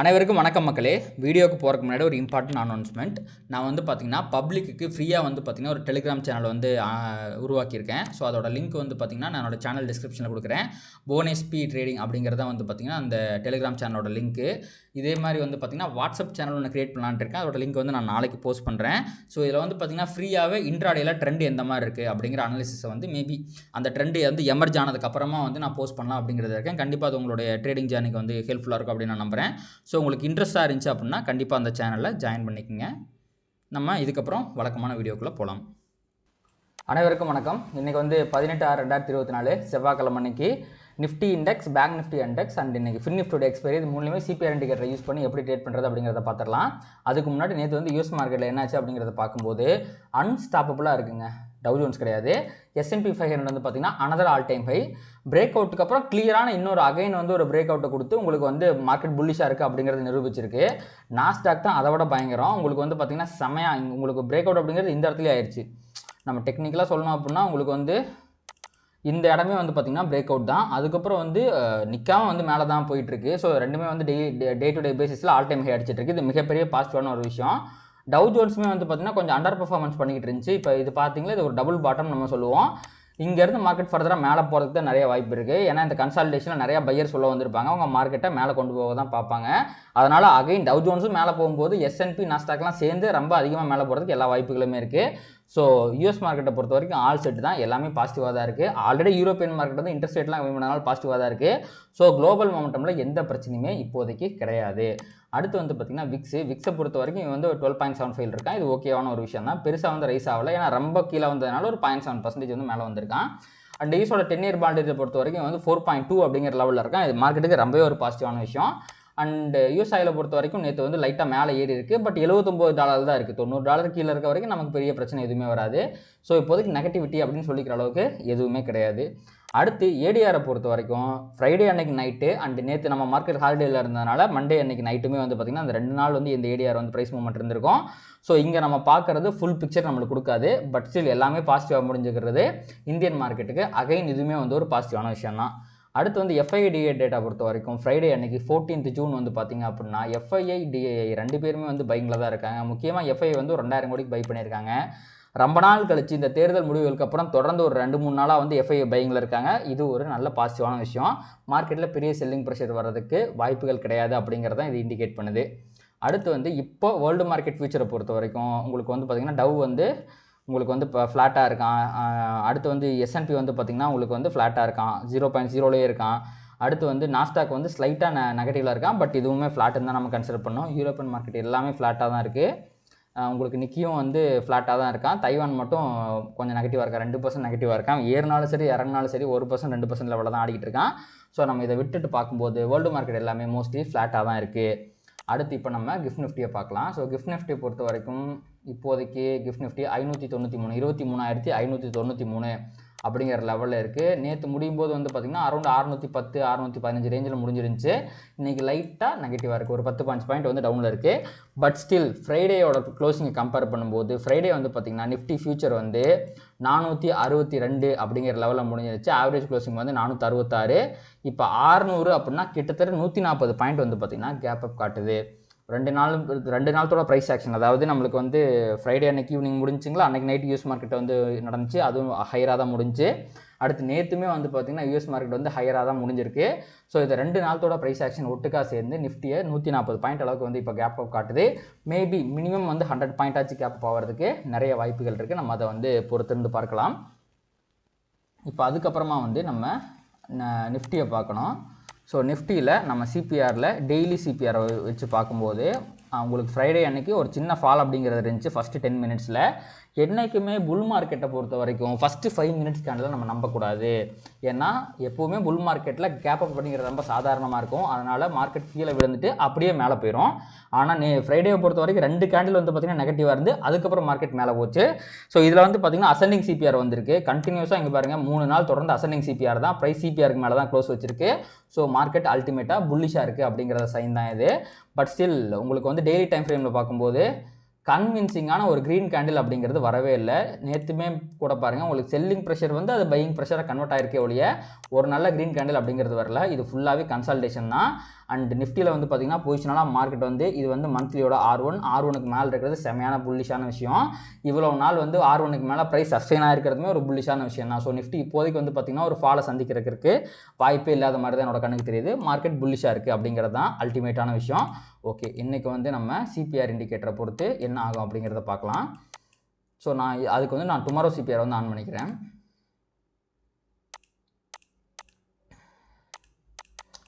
அனைவருக்கும் வணக்கம் மக்களே. வீடியோக்கு போகிறதுக்கு முன்னாடி ஒரு இம்பார்ட்டன்ட் அனௌன்ஸ்மெண்ட். நான் வந்து பார்த்திங்கன்னா பப்ளிக்கு ஃப்ரீயாக வந்து பார்த்திங்கன்னா ஒரு டெலிகிராம் சேனல் வந்து உருவாக்கியிருக்கேன். ஸோ அதோட லிங்க் வந்து பார்த்திங்கன்னா நான் என்னோட சேனல் டிஸ்கிரிப்ஷனில் கொடுக்குறேன். போனஸ்பி ட்ரேடிங் அப்படிங்கிறத வந்து பார்த்திங்கன்னா அந்த டெலிகிராம் சேனலோட லிங்க்கு. இதே மாதிரி வந்து பார்த்திங்கன்னா வாட்ஸ்அப் சேனல் ஒன்று கிரியேட் பண்ணலான்ட்டு இருக்கேன். அதோட லிங்க் வந்து நான் நாளைக்கு போஸ்ட் பண்ணுறேன். ஸோ இதில் வந்து பார்த்திங்கன்னா ஃப்ரீயாகவே இன்ட்ராடேயில் ட்ரெண்ட் எந்த மாதிரி இருக்குது அப்படிங்கிற அனாலிசிஸை வந்து மேபி அந்த ட்ரெண்டு வந்து எமர்ஜ் ஆனதுக்கப்புறமா வந்து நான் போஸ்ட் பண்ணலாம் அப்படிங்கிறது இருக்கேன். கண்டிப்பாக அது உங்களுடைய ட்ரேடிங் ஜேர்னிக்கு வந்து ஹெல்ப்ஃபுல்லாக இருக்கும் அப்படின்னு நான் நம்புகிறேன். ஸோ உங்களுக்கு இன்ட்ரெஸ்ட்டாக இருந்துச்சு அப்படின்னா கண்டிப்பாக அந்த சேனலில் ஜாயின் பண்ணிக்கோங்க. நம்ம இதுக்கப்புறம் வழக்கமான வீடியோக்குள்ளே போகலாம். அனைவருக்கும் வணக்கம். இன்றைக்கி வந்து 18/6/2024 செவ்வாய்க்கிழமை அன்னைக்கு Nifty index, bank Nifty index and இன்றைக்கி ஃபின் நிஃப்டியோட எக்ஸ்பைரி இது மூணுமே சிபிஆர் இண்டிகேட்டரை யூஸ் பண்ணி எப்படி ட்ரேட் பண்ணுறது அப்படிங்கிறத பார்த்துடலாம். அதுக்கு முன்னாடி நேற்று வந்து யூஎஸ் மார்க்கெட்டில் என்னாச்சு அப்படிங்கிறத பார்க்கும்போது அன்ஸ்டாப்பபிளாக இருக்குங்க. டவ் ஜோன்ஸ் கிடையாது, S&P 500 வந்து பார்த்தீங்கன்னா another all time high. Break அவுட்டுக்கு அப்புறம் கிளியரான இன்னொரு அகைன் வந்து ஒரு பிரேக் அவுட்டை கொடுத்து உங்களுக்கு வந்து மார்க்கெட் புல்லிஷாக இருக்குது அப்படிங்கிறது நிரூபிச்சிருக்கு. நாஸ்டாக் தான் அதை விட பயங்கரம். உங்களுக்கு வந்து பார்த்தீங்கன்னா செமையாக உங்களுக்கு பிரேக் அவுட் அப்படிங்கிறது இந்த இடத்துலேயே ஆயிடுச்சு. நம்ம டெக்னிக்கலாக சொல்லணும் அப்படின்னா உங்களுக்கு வந்து இந்த இடமே வந்து பார்த்திங்கன்னா பிரேக் அவுட் தான். அதுக்கப்புறம் வந்து நிற்காமல் வந்து மேலே தான் போயிட்டுருக்கு. ஸோ ரெண்டுமே வந்து டே டு டே பேசிஸில் ஆல் டைம் ஹை அடிச்சிட்ருக்கு. இது மிகப்பெரிய பாசிட்டிவான ஒரு விஷயம். டவ் ஜோன்ஸுமே வந்து பார்த்திங்கன்னா கொஞ்சம் அண்டர் பர்ஃபார்மன்ஸ் பண்ணிக்கிட்டு இருந்துச்சு. இப்போ இது பார்த்தீங்களா, இது ஒரு டபுள் பாட்டம் நம்ம சொல்லுவோம். இங்கேருந்து மார்க்கெட் ஃபர்தராக மேலே போகிறதுக்கு தான் நிறைய வாய்ப்பு இருக்குது. ஏன்னா இந்த கன்சாலிடேஷனில் நிறைய பையர் சொல்ல வந்திருப்பாங்க. அவங்க மார்க்கெட்டை மேலே கொண்டு போக தான் பார்ப்பாங்க. அதனால் அகைன் டவ் ஜோன்ஸும் மேலே போகும்போது S&P நாஸ்டாக்லாம் சேர்ந்து ரொம்ப அதிகமாக மேலே போகிறதுக்கு எல்லா வாய்ப்புகளுமே இருக்குது. ஸோ யூஎஸ் மார்க்கெட்டை பொறுத்த வரைக்கும் ஆல் செட் தான், எல்லாமே பாசிட்டிவாக தான் இருக்குது. ஆல்ரெடி யூரோப்பியன் மார்க்கெட் வந்து இன்ட்ரெஸ்ட் ரேட்லாம் கம்மி பண்ணனால பாசிட்டிவாக தான் இருக்குது. ஸோ குளோபல் மொமெண்டமில் எந்த பிரச்சனையுமே இப்போதைக்கு கிடையாது. அடுத்து வந்து பார்த்திங்கன்னா விக்ஸை பொறுத்த வரைக்கும் வந்து 12.75 இருக்கான். இது ஓகேவான ஒரு விஷயம் தான். பெருசாக வந்து ரைஸ் ஆகலை, ஏன்னா ரொம்ப கீழே வந்ததுனால ஒரு 0.7% வந்து மேலே வந்திருக்கான். அண்ட் ஈஸோட 10 இயர் பாண்ட் இதை பொறுத்த வரைக்கும் வந்து 4.2 அப்படிங்கிற லெவலில் இருக்கான். இது மார்க்கெட்டுக்கு ரொம்பவே ஒரு பாசிட்டிவான விஷயம். அண்ட் யூஎஸ் ஆயிலை பொறுத்த வரைக்கும் நேற்று வந்து லைட்டாக மேலே ஏறி இருக்குது. பட் $79 தான் இருக்குது. $90 கீழே இருக்க வரைக்கும் நமக்கு பெரிய பிரச்சனை எதுவுமே வராது. ஸோ இப்போதைக்கு நெகட்டிவிட்டி அப்படின்னு சொல்லிக்கிற அளவுக்கு எதுவுமே கிடையாது. அடுத்து ஏடிஆரை பொறுத்த வரைக்கும் ஃப்ரைடே அன்னைக்கு நைட்டு அண்ட் நேற்று நம்ம மார்க்கெட் ஹாலிடேயில் இருந்ததுனால மண்டே அன்னைக்கு நைட்டுமே வந்து பார்த்திங்கன்னா அந்த 2 நாள் வந்து இந்த ஏடிஆர் வந்து ப்ரைஸ் மூவ்மெண்ட் இருந்திருக்கும். ஸோ இங்கே நம்ம பார்க்குறது ஃபுல் பிக்சர் நம்மளுக்கு கொடுக்காது. பட் ஸ்டில் எல்லாமே பாசிட்டிவாக முடிஞ்சுக்கிறது இந்தியன் மார்க்கெட்டுக்கு அகைன் இதுவுமே வந்து ஒரு பாசிட்டிவான விஷயம் தான். அடுத்து வந்து FIDA டேட்டா பொறுத்த வரைக்கும் ஃப்ரைடே அன்னைக்கு 14th ஜூன் வந்து பார்த்திங்க அப்படின்னா FIDA ரெண்டு பேருமே வந்து பைங்கில் தான் இருக்காங்க. முக்கியமாக FII வந்து ஒரு 2000 கோடிக்கு பை பண்ணியிருக்காங்க. ரொம்ப நாள் கழிச்சு இந்த தேர்தல் முடிவுகளுக்கு அப்புறம் தொடர்ந்து ஒரு 2-3 நாளாக வந்து FII பைங்கில் இருக்காங்க. இது ஒரு நல்ல பாசிட்டிவான விஷயம். மார்க்கெட்டில் பெரிய செல்லிங் ப்ரெஷர் வர்றதுக்கு வாய்ப்புகள் கிடையாது அப்படிங்கிறதான் இது இண்டிகேட் பண்ணுது. அடுத்து வந்து இப்போ வேர்ல்டு மார்க்கெட் ஃபியூச்சரை பொறுத்த வரைக்கும் உங்களுக்கு வந்து பார்த்திங்கன்னா டவ் வந்து உங்களுக்கு வந்து இப்போ ஃப்ளாட்டாக இருக்கான். அடுத்து வந்து S&P வந்து பார்த்திங்கன்னா உங்களுக்கு வந்து ஃப்ளாட்டாக இருக்கான், 0.0லேயே இருக்கான். அடுத்து வந்து நாஸ்டாக் வந்து ஸ்லைட்டாக நெகட்டிவில் இருக்கான். பட் இதுவுமே ஃப்ளாட்டுன்னு தான் நம்ம கன்சிடர் பண்ணோம். யூரோப்பியன் மார்க்கெட் எல்லாமே ஃப்ளாட்டாக தான் இருக்குது. உங்களுக்கு நிக்கியும் வந்து ஃப்ளாட்டாக தான் இருக்கான். தைவான் மட்டும் கொஞ்சம் நெகட்டிவாக இருக்கான், 2% நெகட்டிவாக இருக்கான். ஏறினாலும் சரி இறங்கினாலும் சரி 1% 2% லெவலில் தான் ஆடிக்கிட்டு இருக்கான். ஸோ நம்ம இதை விட்டுட்டு பார்க்கும்போது வேர்ல்டு மார்க்கெட் எல்லாமே மோஸ்ட்லி ஃப்ளாட்டாக தான் இருக்குது. அடுத்து இப்போ நம்ம கிஃப்ட் நிஃப்டியை பார்க்கலாம். ஸோ கிஃப்ட் நிஃப்டியை பொறுத்த வரைக்கும் இப்போதைக்கு கிஃப்ட் நிஃப்டி 593 23,593 அப்படிங்கிற லெவலில் இருக்குது. நேற்று முடியும் போது வந்து பார்த்திங்கன்னா அரௌண்ட் 610 615 ரேஞ்சில் முடிஞ்சிருந்துச்சு. இன்றைக்கி லைட்டாக நெகட்டிவாக இருக்குது, ஒரு 10 பாயிண்ட் வந்து டவுனில் இருக்குது. பட் ஸ்டில் ஃப்ரைடேயோட க்ளோசிங்கை கம்பேர் பண்ணும்போது ஃப்ரைடே வந்து பார்த்திங்கன்னா நிஃப்டி ஃபியூச்சர் வந்து 462 அப்படிங்கிற லெவலில் முடிஞ்சிருச்சு. ஆவரேஜ் க்ளோசிங் வந்து 466. இப்போ 600 அப்படின்னா கிட்டத்தட்ட 140 பாயிண்ட் வந்து பார்த்திங்கன்னா கேப் அப் காட்டுது. 2 நாளத்தோட ப்ரைஸ் ஆக்ஷன், அதாவது நம்மளுக்கு வந்து ஃப்ரைடே அன்னைக்கு ஈவினிங் முடிஞ்சுங்களா, அன்றைக்கி நைட் யூஎஸ் மார்க்கெட் வந்து நடந்துச்சு. அதுவும் ஹையராக தான் முடிஞ்சு. அடுத்து நேற்றுமே வந்து பார்த்திங்கன்னா யூஎஸ் மார்க்கெட் வந்து ஹையராக தான் முடிஞ்சிருக்கு. ஸோ இது 2 நாளத்தோட ப்ரைஸ் ஆக்ஷன் ஒட்டுக்காக சேர்ந்து நிஃப்டியை 140 பாயிண்ட் அளவுக்கு வந்து இப்போ கேப் அப் காட்டுது. மேபி மினிமம் வந்து 100 பாயிண்ட் ஆச்சு கேப் அப் ஆகிறதுக்கு நிறைய வாய்ப்புகள் இருக்குது. நம்ம அதை வந்து பொறுத்திருந்து பார்க்கலாம். இப்போ அதுக்கப்புறமா வந்து நம்ம நிஃப்டியை பார்க்கணும். ஸோ நிஃப்டியில் நம்ம சிபிஆரில் டெய்லி சிபிஆரை வச்சு பார்க்கும்போது உங்களுக்கு ஃப்ரைடே அன்னைக்கு ஒரு சின்ன ஃபால் அப்படிங்கிறது இருந்துச்சு ஃபஸ்ட்டு 10 மினிட்ஸில். என்றைக்குமே புல் மார்க்கெட்டை பொறுத்த வரைக்கும் ஃபஸ்ட்டு 5 மினிட்ஸ் கேண்டில் நம்ம நம்பக்கூடாது. ஏன்னா எப்போவுமே புல் மார்க்கெட்டில் கேப் அப் அப்படிங்கிறது ரொம்ப சாதாரணமாக இருக்கும். அதனால் மார்க்கெட் கீழே விழுந்துட்டு அப்படியே மேலே போயிடும். ஆனால் ஃப்ரைடேவை பொறுத்த வரைக்கும் 2 கேண்டில் வந்து பார்த்திங்கன்னா நெகட்டிவாக இருந்து அதுக்கப்புறம் மார்க்கெட் மேலே போச்சு. ஸோ இதில் வந்து பார்த்திங்கன்னா அசெண்டிங் சிபிஆர் வந்திருக்கு. கண்டினியூஸாக இங்கே பாருங்கள் 3 நாள் தொடர்ந்து அசெண்டிங் சிபிஆர் தான், ப்ரைஸ் சிபிஆருக்கு மேலே தான் க்ளோஸ் வச்சிருக்கு. ஸோ மார்க்கெட் அல்டிமேட்டாக புல்லிஷாக இருக்குது அப்படிங்கிற சைன் தான் இது. பட் ஸ்டில் உங்களுக்கு வந்து டெய்லி டைம் ஃப்ரேமில் பார்க்கும்போது கன்வின்சிங்கான ஒரு க்ரீன் கேண்டில் அப்படிங்கிறது வரவே இல்லை. நேற்றுமே கூட பாருங்கள், உங்களுக்கு செல்லிங் ப்ரெஷர் வந்து அது பையிங் ப்ரெஷராக கன்வெர்ட் ஆகிருக்கே ஒழிய ஒரு நல்ல க்ரீன் கேண்டில் அப்படிங்கிறது வரல. இது ஃபுல்லாகவே கன்சால்டேஷன் தான். அண்ட் நிஃப்டியில் வந்து பார்த்திங்கன்னா பொசிஷனலாக மார்க்கெட் வந்து இது வந்து மந்த்லியோட R1க்கு மேலே இருக்கிறது செமையான புல்லிஷான விஷயம். இவ்வளோ நாள் வந்து R1க்கு மேலே ப்ரைஸ் சஸ்டெயின் ஆகிருக்கிறதுமே ஒரு புல்லிஷான விஷயம் தான். ஸோ நிஃப்டி இப்போதைக்கு வந்து பார்த்திங்கன்னா ஒரு ஃபாலை சந்திக்கிறதுக்கு வாய்ப்பே இல்லாத மாதிரி தான் என்னோட கண்ணுக்கு தெரியுது. மார்க்கெட் புல்லிஷாக இருக்குது அப்படிங்கிறது தான் அல்டிமேட்டான விஷயம். ஓகே, இன்றைக்கி வந்து நம்ம சிபிஆர் இண்டிகேட்டரை பொறுத்து என்ன ஆகும் அப்படிங்கிறத பார்க்கலாம். ஸோ அதுக்கு வந்து நான் டுமாரோ சிபிஆர் வந்து ஆன் பண்ணிக்கிறேன்.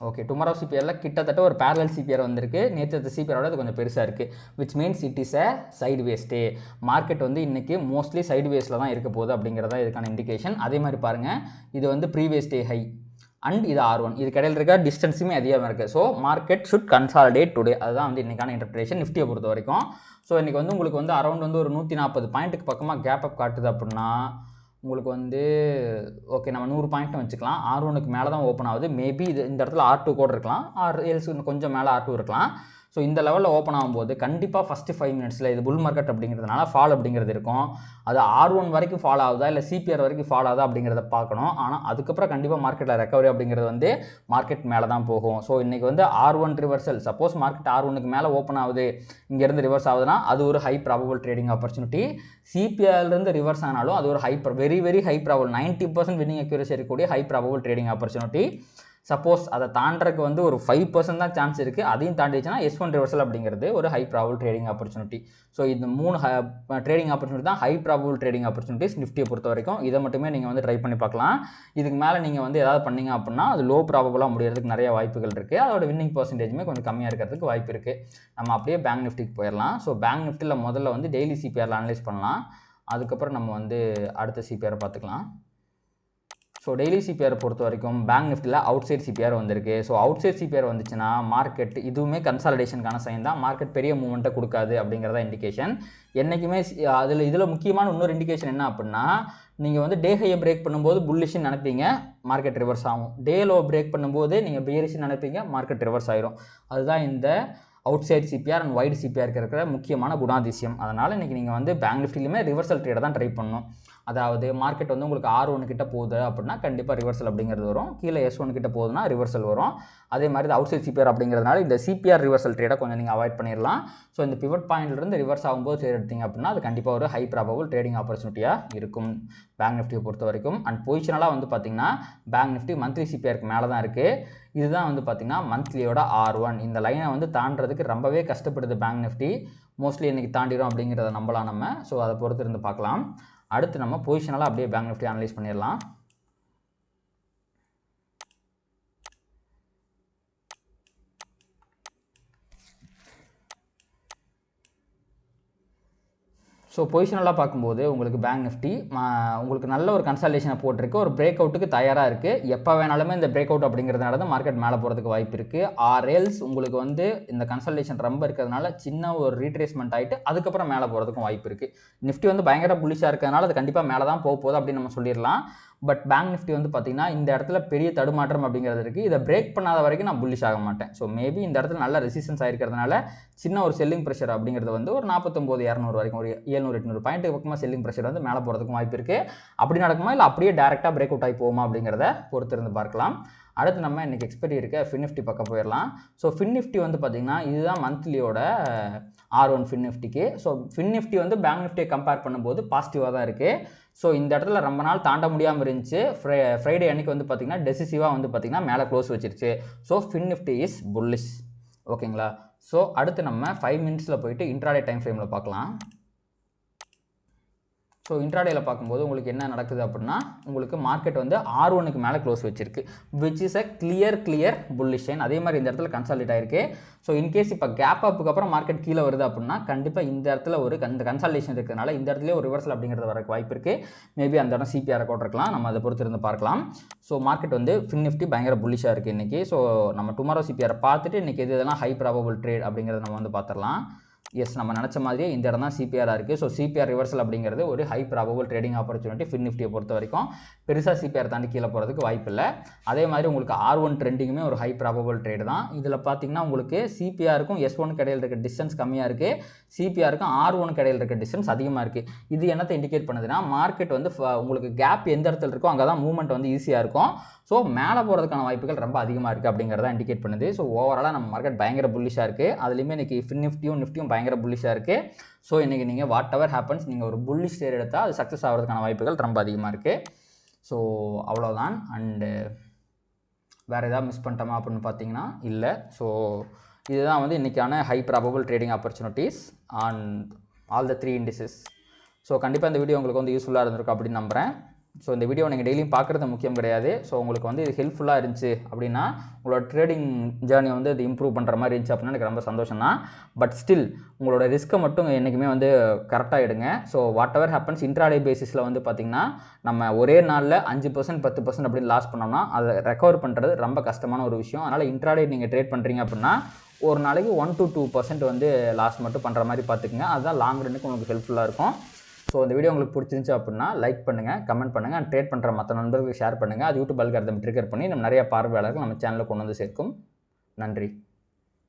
ஓகே, டுமாரோ சிபிஆரில் கிட்டத்தட்ட ஒரு பேரலல் சிபிஆர் வந்திருக்கு. நேற்று சிபிஆரோட அது கொஞ்சம் பெருசாக இருக்குது. Which means it is a சைடு வேஸ்டே. மார்க்கெட் வந்து இன்றைக்கி மோஸ்ட்லி சைடு வேஸில் தான் இருக்க போகுது அப்படிங்கிறதா இதுக்கான இண்டிகேஷன். அதே மாதிரி பாருங்கள், இது வந்து ப்ரீவியஸ் டே ஹை அண்ட் இது R1, இது கடையில் இருக்க டிஸ்டன்ஸுமே அதிகமாக இருக்குது. So market should consolidate today. அதுதான் வந்து இன்றைக்கான இன்டர்பிரேஷன் நிஃப்டியை பொறுத்த வரைக்கும். ஸோ இன்றைக்கி வந்து உங்களுக்கு வந்து அரௌண்ட் வந்து ஒரு 140 பாயிண்ட்டுக்கு பக்கமாக கேப் அப் காட்டுது அப்படின்னா உங்களுக்கு வந்து ஓகே நம்ம 100 பாயிண்ட்டும் வச்சுக்கலாம். R1க்கு மேலே தான் ஓப்பன் ஆகுது. மேபி இது இந்த இடத்துல R2 கூட இருக்கலாம், எல்ஸ் இன்னும் கொஞ்சம் மேலே R2 இருக்கலாம். ஸோ இந்த லெவலில் ஓப்பன் ஆகும்போது கண்டிப்பாக ஃபஸ்ட்டு 5 மினிட்ஸில் இது புல் மார்க்கெட் அப்படிங்கிறதுனால ஃபால் அப்படிங்கிறது இருக்கும். அது R1 வரைக்கும் ஃபால் ஆகுதா இல்லை சிபிஆர் வரைக்கும் ஃபால் ஆகுதா அப்படிங்கிறத பார்க்கணும். ஆனால் அதுக்கப்புறம் கண்டிப்பாக மார்க்கெட்டில் ரெக்கவரி அப்படிங்கிறது வந்து மார்க்கெட் மேலே தான் போகும். ஸோ இன்றைக்கி வந்து R1 ரிவர்சல், சப்போஸ் மார்க்கெட் R1க்கு மேலே ஓப்பன் ஆகுது, இங்கேருந்து ரிவர்ஸ் ஆகுதுன்னா அது ஒரு ஹை ப்ராபபிள் ட்ரேடிங் ஆப்பர்ச்சுனிட்டி. சிபிஆர்லேருந்து ரிவர்ஸ் ஆனாலும் அது ஒரு very very high probable 90% winning accuracy இருக்கக்கூடிய high probable trading opportunity. Suppose அதை தாண்டறதுக்கு வந்து ஒரு 5% தான் சான்ஸ் இருக்குது. அதையும் தாண்டிச்சுன்னா S1 ரிவர்சல் அப்படிங்கிறது ஒரு high probable trading opportunity. So இந்த 3 ட்ரேடிங் ஆப்பர்ச்சுனிட்டி தான் ஹை ப்ராபபிள் ட்ரேடிங் ஆப்பர்ச்சுனிட்டிஸ் நிஃப்டியை பொறுத்த வரைக்கும். இதை மட்டுமே நீங்கள் வந்து ட்ரை பண்ணி பார்க்கலாம். இதுக்கு மேலே நீங்கள் வந்து ஏதாவது பண்ணிங்க அப்படின்னா அது லோ ப்ராபபிளாக முடியறதுக்கு நிறைய வாய்ப்புகள் இருக்குது. அதோட வின்னிங் பர்சன்டேஜுமே கொஞ்சம் கம்மியாக இருக்கிறதுக்கு வாய்ப்பு இருக்குது. நம்ம அப்படியே பேங்க் நிஃப்டிக்கு போயிடலாம். ஸோ பேங்க் நிஃப்டியில் முதல்ல வந்து டெய்லி சிபிஆரில் அனலைஸ் பண்ணலாம். அதுக்கப்புறம் நம்ம வந்து அடுத்த சிபிஆரை பார்த்துக்கலாம். ஸோ டெய்லி சிபிஆர் பொறுத்த வரைக்கும் பேங்க் நிஃப்டியில் அவுட் சைட் சிபிஆர் வந்திருக்கு. ஸோ அவுட் சைட் சிபிஆர் வந்துச்சுன்னா மார்க்கெட் இதுவுமே கன்சாலிடேஷனுக்கான சைன் தான். மார்க்கெட் பெரிய மூவ்மெண்ட்டை கொடுக்காது அப்படிங்கிறத இண்டிகேஷன். என்றைக்குமே இதில் முக்கியமான இன்னொரு இண்டிகேஷன் என்ன அப்படின்னா, நீங்கள் வந்து டே ஹையை பிரேக் பண்ணும்போது புல்லிஷ்னு நினைப்பீங்க, மார்க்கெட் ரிவர்ஸ் ஆகும். டே லோ பிரேக் பண்ணும்போது நீங்கள் பியரிஷ்னு நினைப்பீங்க, மார்க்கெட் ரிவர்ஸ் ஆயிரும். அதுதான் இந்த outside CPR and wide சிபிஆருக்கு இருக்கிற முக்கியமான குணாதிசயம். அதனால் இன்றைக்கி நீங்கள் வந்து பேங்க் நிஃப்டிலையுமே ரிவர்சல் ட்ரேடை தான் ட்ரை பண்ணணும். அதாவது மார்க்கெட் வந்து உங்களுக்கு R1 கிட்ட போகுது அப்படின்னா கண்டிப்பாக ரிவர்சல் அப்படிங்கிறது வரும். கீழே S1 கிட்ட போகுதுன்னா ரிவர்சல் வரும். அதே மாதிரி அவுட் சைட் சிபிஆர் அப்படிங்கிறதுனால இந்த சிபிஆர் ரிவர்சல் ட்ரேடை கொஞ்சம் நீங்கள் அவாய்ட் பண்ணிடலாம். ஸோ இந்த பிவட் பாயிண்ட்லேருந்து ரிவர்ஸ் ஆகும்போது ட்ரேட் எடுத்தீங்க அப்படின்னா அது கண்டிப்பாக ஒரு ஹை ப்ராபபிள் ட்ரேடிங் ஆப்பர்ச்சுனிட்டியாக இருக்கும் பேங்க் நிஃப்டியை பொறுத்த வரைக்கும். அண்ட் பொசிஷனலாக வந்து பார்த்திங்கன்னா பேங்க் நிஃப்டி மந்த்லி சிபிஆருக்கு மேலே தான் இருக்குது. இதுதான் வந்து பார்த்திங்கன்னா மந்த்லியோட R1. இந்த லைனை வந்து தாண்டறதுக்கு ரொம்பவே கஷ்டப்படுது பேங்க் நிஃப்டி. மோஸ்ட்லி இன்றைக்கி தாண்டிடும் அப்படிங்கிறத நம்பலாம் நம்ம. ஸோ அதை பொறுத்து இருந்து பார்க்கலாம். அடுத்து நம்ம பொசிஷனலாக அப்படியே பேங்க் நிஃப்டி அனலைஸ் பண்ணிடலாம். ஸோ பொசிஷனலாக பார்க்கும்போது உங்களுக்கு பேங்க் நிஃப்டி உங்களுக்கு நல்ல ஒரு கன்சால்டேஷனை போட்டிருக்கு. ஒரு பிரேக் அவுட்டுக்கு தயாராக இருக்குது. எப்போ வேணாலுமே இந்த பிரேக் அவுட் அப்படிங்கிறதுனால தான் மார்க்கெட் மேலே போகிறதுக்கு வாய்ப்பு இருக்குது. ஆர்எல்ஸ் உங்களுக்கு வந்து இந்த கன்சல்டேஷன் ரொம்ப இருக்கிறதுனால சின்ன ஒரு ரீட்ரேஸ்மெண்ட் ஆகிட்டு அதுக்கப்புறம் மேலே போகிறதுக்கும் வாய்ப்பு இருக்குது. நிஃப்டி வந்து பயங்கர புல்லிஷாக இருக்கிறதுனால அது கண்டிப்பாக மேலே தான் போகுது அப்படின்னு நம்ம சொல்லிடலாம். பட் பேங்க் நிஃப்டி வந்து பார்த்திங்கன்னா இந்த இடத்துல பெரிய தடுமாற்றம் அப்படிங்கிறது இருக்குது. இதை பிரேக் பண்ணாத வரைக்கும் நான் புல்லிஷ் ஆக மாட்டேன். ஸோ மேபி இந்த இடத்துல நல்ல ரெசிஸ்டன்ஸ் ஆகிருக்கிறதுனால சின்ன ஒரு செல்லிங் ப்ரெஷர் அப்படிங்கிறது வந்து ஒரு 49,200 வரைக்கும் ஒரு 700-800 பாயிண்ட்டுக்கு பக்கமாக செல்லிங் ப்ரெஷர் வந்து மேலே போகிறதுக்கும் வாய்ப்பு இருக்குது. அப்படி நடக்குமா இல்லை அப்படியே டேரெக்டாக பிரேக் அவுட் ஆகி போகுமா அப்படிங்கிறத பொறுத்து இருந்து பார்க்கலாம். அடுத்து நம்ம இன்றைக்கி எக்ஸ்பெரி இருக்க ஃபின் நிஃப்டி பக்கம் போயிடலாம். ஸோ ஃபின் நிஃப்டி வந்து பார்த்திங்கன்னா இதுதான் மந்த்லியோட R1 ஃபின் நிஃப்டிக்கு. ஸோ ஃபின் நிஃப்டி வந்து பேங்க் நிஃப்டியை கம்பேர் பண்ணும்போது பாசிட்டிவாக தான் இருக்குது. ஸோ இந்த இடத்துல ரொம்ப நாள் தாண்ட முடியாமல் இருந்துச்சு. ஃப்ரைடே அன்றைக்கி வந்து பார்த்திங்கன்னா டெசிசிவாக வந்து பார்த்திங்கன்னா மேலே க்ளோஸ் வச்சிருச்சு. So fin Nifty is bullish. ஓகேங்களா. ஸோ அடுத்து நம்ம 5 மினிட்ஸில் போயிட்டு இன்ட்ராடே டைம் ஃப்ரேமில் பார்க்கலாம். ஸோ இன்ட்ராடேயில் பார்க்கும்போது உங்களுக்கு என்ன நடக்குது அப்படின்னா உங்களுக்கு மார்க்கெட் வந்து R1க்கு மேலே க்ளோஸ் வச்சிருக்கு. Which is a clear bullish line. அதே மாதிரி இந்த இடத்துல கன்சாலிடேட் ஆயிருக்கு. ஸோ இன்கேஸ் இப்போ கேப் அப்புக்கு அப்புறம் மார்க்கெட் கீழே வருது அப்படின்னா கண்டிப்பாக இந்த இடத்துல ஒரு இந்த கன்சாலிடேஷன் இருக்கிறதுனால இந்த இடத்துல ஒரு ரிவர்சல் அப்படிங்கிறது வரக்கு வாய்ப்பு இருக்குது. மேபி அந்த இடம் சிபிஆர் ரெக்கார்ட் இருக்கலாம். நம்ம அதை பொறுத்து இருந்து பார்க்கலாம். ஸோ மார்க்கெட் வந்து ஃபின் நிஃப்டி பயங்கர புல்லிஷாக இருக்குது இன்றைக்கி. ஸோ நம்ம டுமாரோ சிபிஆரை பார்த்துட்டு இன்றைக்கி இதெல்லாம் ஹை ப்ராபபிள் ட்ரேட் அப்படிங்கிறத நம்ம வந்து பார்த்துடலாம். எஸ் நம்ம நினச்ச மாதிரியே இந்த இடம் தான் சிபிஆராக இருக்குது. ஸோ சிபிஆர் ரிவர்சல் அப்படிங்கிறது ஒரு high probable trading opportunity fin நிஃப்டியை பொறுத்த வரைக்கும். பெருசாக சிபிஆர் தாண்டி கீழே போகிறதுக்கு வாய்ப்பு இல்லை. அதே மாதிரி உங்களுக்கு R1 ட்ரெண்டிங்குமே ஒரு ஹை ப்ராபபிள் ட்ரேடு தான். இதில் பார்த்தீங்கன்னா உங்களுக்கு சிபிஆருக்கும் S1 இடையில் இருக்க டிஸ்டன்ஸ் கம்மியாக இருக்குது, சிபிஆருக்கும் R1 இடையில் இருக்க டிஸ்டன்ஸ் அதிகமாக இருக்குது. இது என்னத்தை இண்டிகேட் பண்ணுதுன்னா மார்க்கெட் வந்து உங்களுக்கு கேப் எந்த இடத்துல இருக்கோ அங்கே தான் மூவ்மெண்ட் வந்து ஈஸியாக இருக்கும். ஸோ மேலே போகிறதுக்கான வாய்ப்புகள் ரொம்ப அதிகமாக இருக்குது அப்படிங்கிறத இண்டிகேட் பண்ணுது. ஸோ ஓவராலாக நம்ம மார்க்கெட் பயங்கர புல்லிஷாக இருக்குது. அதுலேயுமே இன்றைக்கி ஃபின் நிஃப்டியும் பயங்கர புல்லிஷாக இருக்குது. ஸோ இன்றைக்கி நீங்கள் வாட் எவர் ஹேப்பன்ஸ் நீங்கள் ஒரு புல்லிஷ் ட்ரேட் எடுத்தால் அது சக்ஸஸ் ஆகிறதுக்கான வாய்ப்புகள் ரொம்ப அதிகமாக இருக்குது. ஸோ அவ்வளோதான். அண்டு வேறு ஏதாவது மிஸ் பண்ணிட்டோமா அப்படின்னு பார்த்தீங்கன்னா இல்லை. ஸோ இதுதான் வந்து இன்றைக்கான high probable trading opportunities on all the 3 indices. So கண்டிப்பாக இந்த வீடியோ உங்களுக்கு வந்து யூஸ்ஃபுல்லாக இருந்திருக்கும் அப்படின்னு நம்புகிறேன். ஸோ இந்த வீடியோ நீங்கள் டெய்லியும் பார்க்குறது முக்கியம் கிடையாது. ஸோ உங்களுக்கு வந்து இது ஹெல்ப்ஃபுல்லாக இருந்துச்சு அப்படின்னா உங்களோட ட்ரேடிங் ஜேர்னி வந்து இது இம்ப்ரூவ் பண்ணுற மாதிரி இருந்துச்சு அப்படின்னா எனக்கு ரொம்ப சந்தோஷம் தான். பட் ஸ்டில் உங்களோட ரிஸ்க்கை மட்டும் என்றைக்குமே வந்து கரெக்டாக எடுங்க. So what ever happens intraday பேசிஸில் வந்து பார்த்திங்கன்னா நம்ம ஒரே நாளில் 5% 10% அப்படின்னு லாஸ் பண்ணோம்னா அதை ரெக்கவர் பண்ணுறது ரொம்ப கஷ்டமான ஒரு விஷயம். அதனால் இன்ட்ராடே நீங்கள் ட்ரேட் பண்ணுறீங்க அப்படின்னா ஒரு நாளைக்கு 1 to 2% வந்து லாஸ் மட்டும் பண்ணுற மாதிரி பார்த்துக்குங்க. அதுதான் லாங் ரன்னுக்கு உங்களுக்கு ஹெல்ப்ஃபுல்லாக இருக்கும். ஸோ இந்த வீடியோ உங்களுக்கு பிடிச்சிருந்துச்சு அப்படின்னா லைக் பண்ணுங்கள், கமெண்ட் பண்ணுங்கள், அண்ட் ட்ரேட் பண்ணுற மற்ற நண்பர்களுக்கு ஷேர் பண்ணுங்கள். அது யூடியூப் அல்காரிதம் ட்ரிகர் பண்ணி நம்ம நிறைய பார்வையாளர்கள் நம்ம சேனலில் கொண்டு வந்து சேர்க்கும். நன்றி.